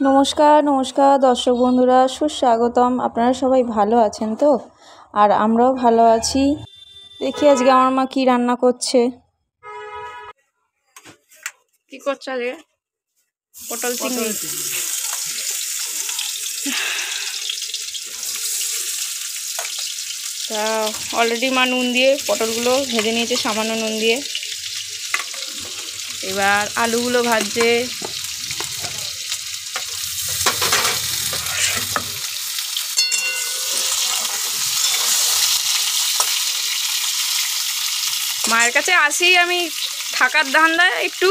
নমস্কার নমস্কার দর্শক বন্ধুরা, সুস্বাগতম। আপনারা সবাই ভালো আছেন তো? আর আমরাও ভালো আছি। দেখি আজকে আমার মা কি রান্না করছে। কি করছে আজকে? পটল চিংড়ি। তা অলরেডি মা নুন দিয়ে পটলগুলো ভেজে নিয়েছে, সামান্য নুন দিয়ে। এবার আলুগুলো ভাজছে। মায়ের কাছে আসি আমি থাকার ধান্দায়, একটু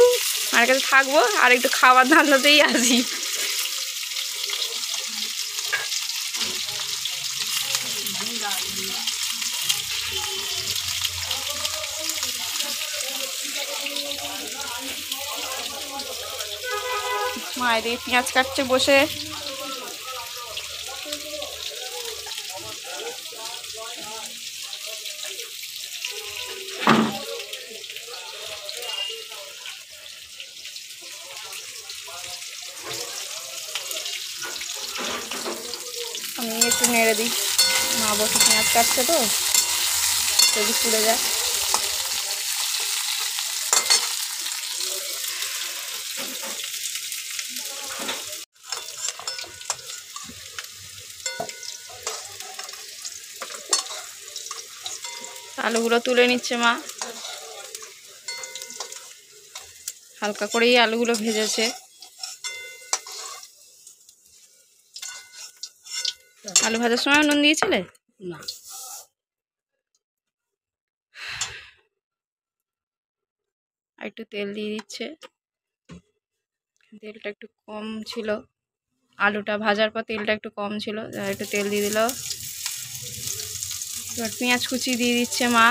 মায়ের কাছে থাকবো আর একটু খাওয়ার ধান্দাতেই আসি। মায়ের দিয়ে পেঁয়াজ কাটছে বসে। আমি একটু নেড়ে দিই, মা বসে পেঁয়াজ কাটছে তো যদি পুড়ে যায়। আলুগুলো তুলে নিচ্ছে মা, হালকা করেই আলুগুলো ভেজেছে। আলু ভাজার সময় নুন দিয়েছিলে? না। আর একটু তেল দিয়ে দিচ্ছে, তেলটা একটু কম ছিল, আলুটা ভাজার পর তেলটা একটু কম ছিল, একটু তেল দিয়ে দিল। এবার পেঁয়াজ কুচি দিয়ে দিচ্ছে মা।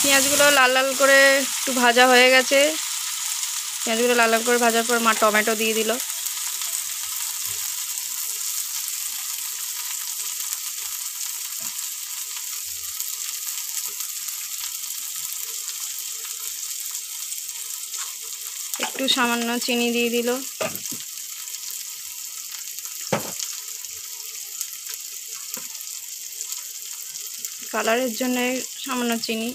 পেঁয়াজগুলো লাল লাল করে একটু ভাজা হয়ে গেছে। পেঁয়াজগুলো লাল লাল করে ভাজার পর মা টমেটো দিয়ে দিল। একটু সামান্য চিনি দিয়ে দিল। কালারের জন্য সামান্য চিনি।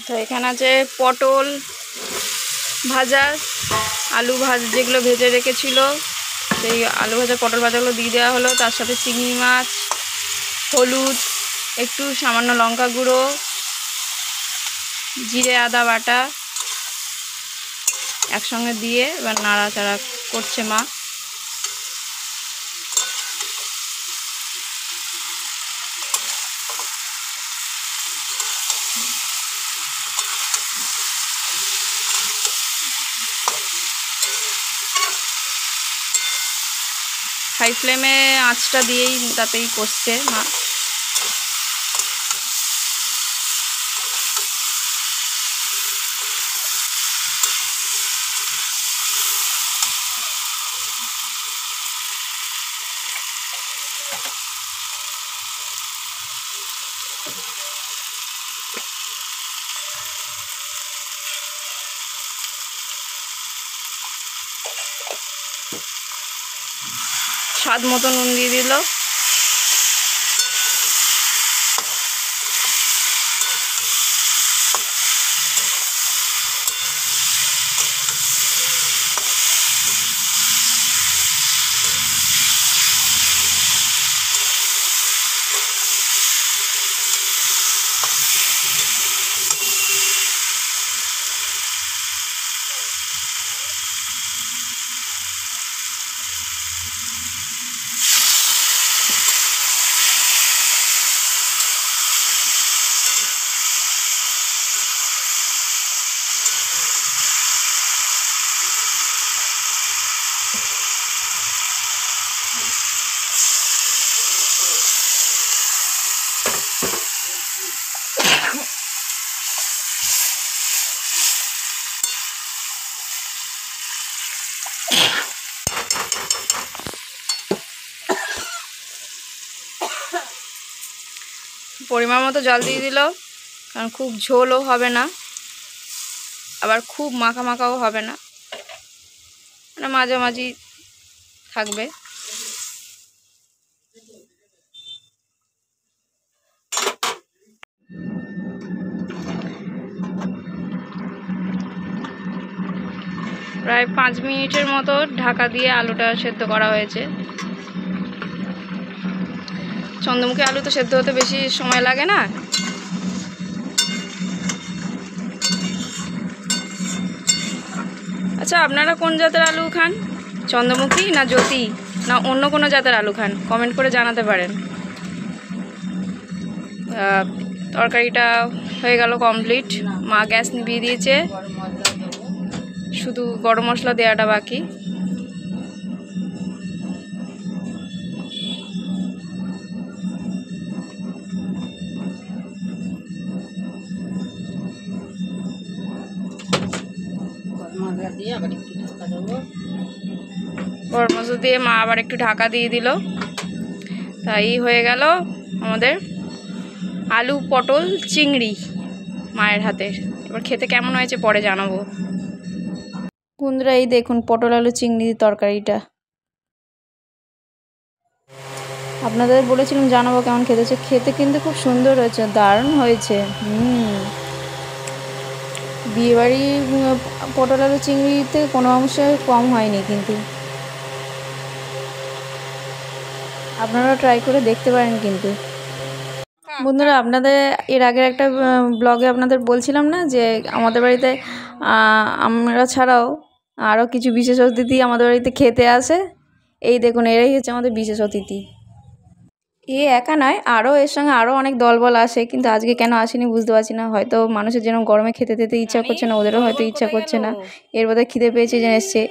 তো এখানে আছে পটল ভাজা, আলু যেগুলো ভেজে রেখেছিল সেই আলু ভাজা পটল ভাজাগুলো দিয়ে দেওয়া হলো। তার সাথে চিংড়ি মাছ, হলুদ, একটু সামান্য লঙ্কা গুঁড়ো, জিরে আদা বাটা একসঙ্গে দিয়ে এবার নাড়াচাড়া করছে মা। হাই ফ্লেমে আঁচটা দিয়েই তাতেই কষছে মা। স্বাদ মতো নুন দিয়ে দিল। পরিমাণ মতো জল দিয়ে দিল, কারণ খুব ঝোলও হবে না, আবার খুব মাখা মাখাও হবে না, মানে মাঝামাঝি থাকবে। প্রায় 5 মিনিটের মতো ঢাকা দিয়ে আলুটা সেদ্ধ করা হয়েছে। চন্দ্রমুখী আলু তো সেদ্ধ হতে বেশি সময় লাগে না। আচ্ছা, আপনারা কোন জাতের আলু খান? চন্দ্রমুখী না জ্যোতি না অন্য কোনো জাতের আলু খান? কমেন্ট করে জানাতে পারেন। তরকারিটা হয়ে গেল কমপ্লিট। মা গ্যাস নিভিয়ে দিয়েছে, শুধু গরম মশলা দেওয়াটা বাকি। গরম মশলা দিয়ে মা আবার একটু ঢাকা দিয়ে দিল। তাই হয়ে গেল আমাদের আলু পটল চিংড়ি মায়ের হাতের। এবার খেতে কেমন হয়েছে পরে জানাবো। বন্ধুরা, এই দেখুন পটল আলু চিংড়ি তরকারিটা। আপনাদের বলেছিলাম জানাবো কেমন খেতে হচ্ছে। খেতে কিন্তু খুব সুন্দর হয়েছে, দারুণ হয়েছে। বিয়েবাড়ি পটল আলু চিংড়িতে কোনো অংশে কম হয়নি, কিন্তু আপনারা ট্রাই করে দেখতে পারেন। কিন্তু বন্ধুরা, আপনাদের এর আগের একটা ব্লগে আপনাদের বলছিলাম না যে আমাদের বাড়িতে আমরা ছাড়াও আরও কিছু বিশেষ অতিথি আমাদের বাড়িতে খেতে আসে। এই দেখুন, এরাই হচ্ছে আমাদের বিশেষ অতিথি। এ একা নয়, আরও এর সঙ্গে আরও অনেক দলবল আসে, কিন্তু আজকে কেন আসেনি বুঝতে পারছি না। হয়তো মানুষের যেরকম গরমে খেতে খেতে ইচ্ছা করছে না, ওদেরও হয়তো ইচ্ছা করছে না। এর বোধহয় খিদে পেয়েছে যে এসছে।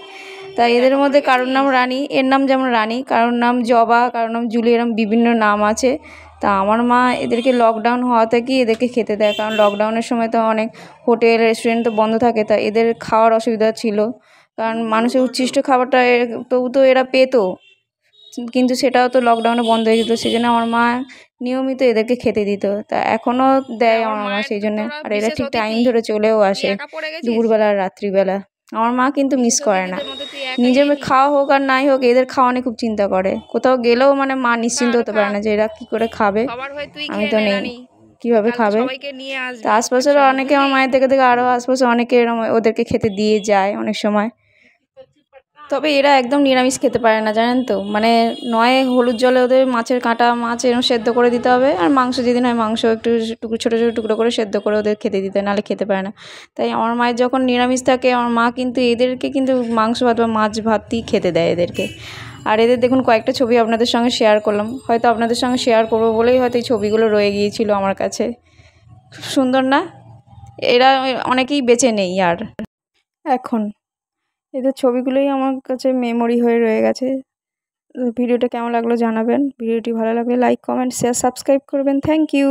তাই এদের মধ্যে কারোর নাম রানী, এর নাম যেমন রানী, কারোর নাম জবা, কারোর নাম জুলি, এরকম বিভিন্ন নাম আছে। তা আমার মা এদেরকে লকডাউন হওয়া থেকেই এদেরকে খেতে দেয়, কারণ লকডাউনের সময় তো অনেক হোটেল রেস্টুরেন্ট তো বন্ধ থাকে। তা এদের খাওয়ার অসুবিধা ছিল, কারণ মানুষের উচ্ছিষ্ট খাবারটা তবু তো এরা পেতো, কিন্তু সেটাও তো লকডাউনে বন্ধ হয়ে যেত। সেই জন্য আমার মা নিয়মিত এদেরকে খেতে দিত। তা এখনও দেয় আমার মা সেই জন্য। আর এরা ঠিক টাইম ধরে চলেও আসে, দুপুরবেলা আর রাত্রিবেলা। আমার মা কিন্তু মিস করে না। নিজের খাওয়া হোক আর নাই হোক, এদের খাওয়ানো খুব চিন্তা করে। কোথাও গেলেও মানে মা নিশ্চিন্ত হতে পারে না যে এরা কী করে খাবে, আমি তো নেই, কীভাবে খাবে। তা আশপাশের অনেকে আমার মায়ের দেখে দেখে আরও আশপাশে অনেকে এরকম ওদেরকে খেতে দিয়ে যায় অনেক সময়। তবে এরা একদম নিরামিষ খেতে পারে না, জানেন তো। মানে নয় হলুদ জলে ওদের মাছের কাঁটা মাছ এরকম সেদ্ধ করে দিতে হবে, আর মাংস যেদিন হয় মাংস একটু ছোটো ছোটো টুকরো করে সেদ্ধ করে ওদের খেতে দিতে হয়, নাহলে খেতে পারে না। তাই আমার মায়ের যখন নিরামিষ থাকে, আমার মা কিন্তু এদেরকে কিন্তু মাংস ভাত বা মাছ ভাতই খেতে দেয় এদেরকে। আর এদের দেখুন কয়েকটা ছবি আপনাদের সঙ্গে শেয়ার করলাম, হয়তো আপনাদের সঙ্গে শেয়ার করবো বলেই হয়তো এই ছবিগুলো রয়ে গিয়েছিল আমার কাছে। খুব সুন্দর না? এরা অনেকেই বেঁচে নেই আর এখন। এদের ছবিগুলোই আমার কাছে মেমোরি হয়ে রয়ে গেছে। ভিডিওটা কেমন লাগলো জানাবেন। ভিডিওটি ভালো লাগলে লাইক কমেন্ট শেয়ার সাবস্ক্রাইব করবেন। Thank you.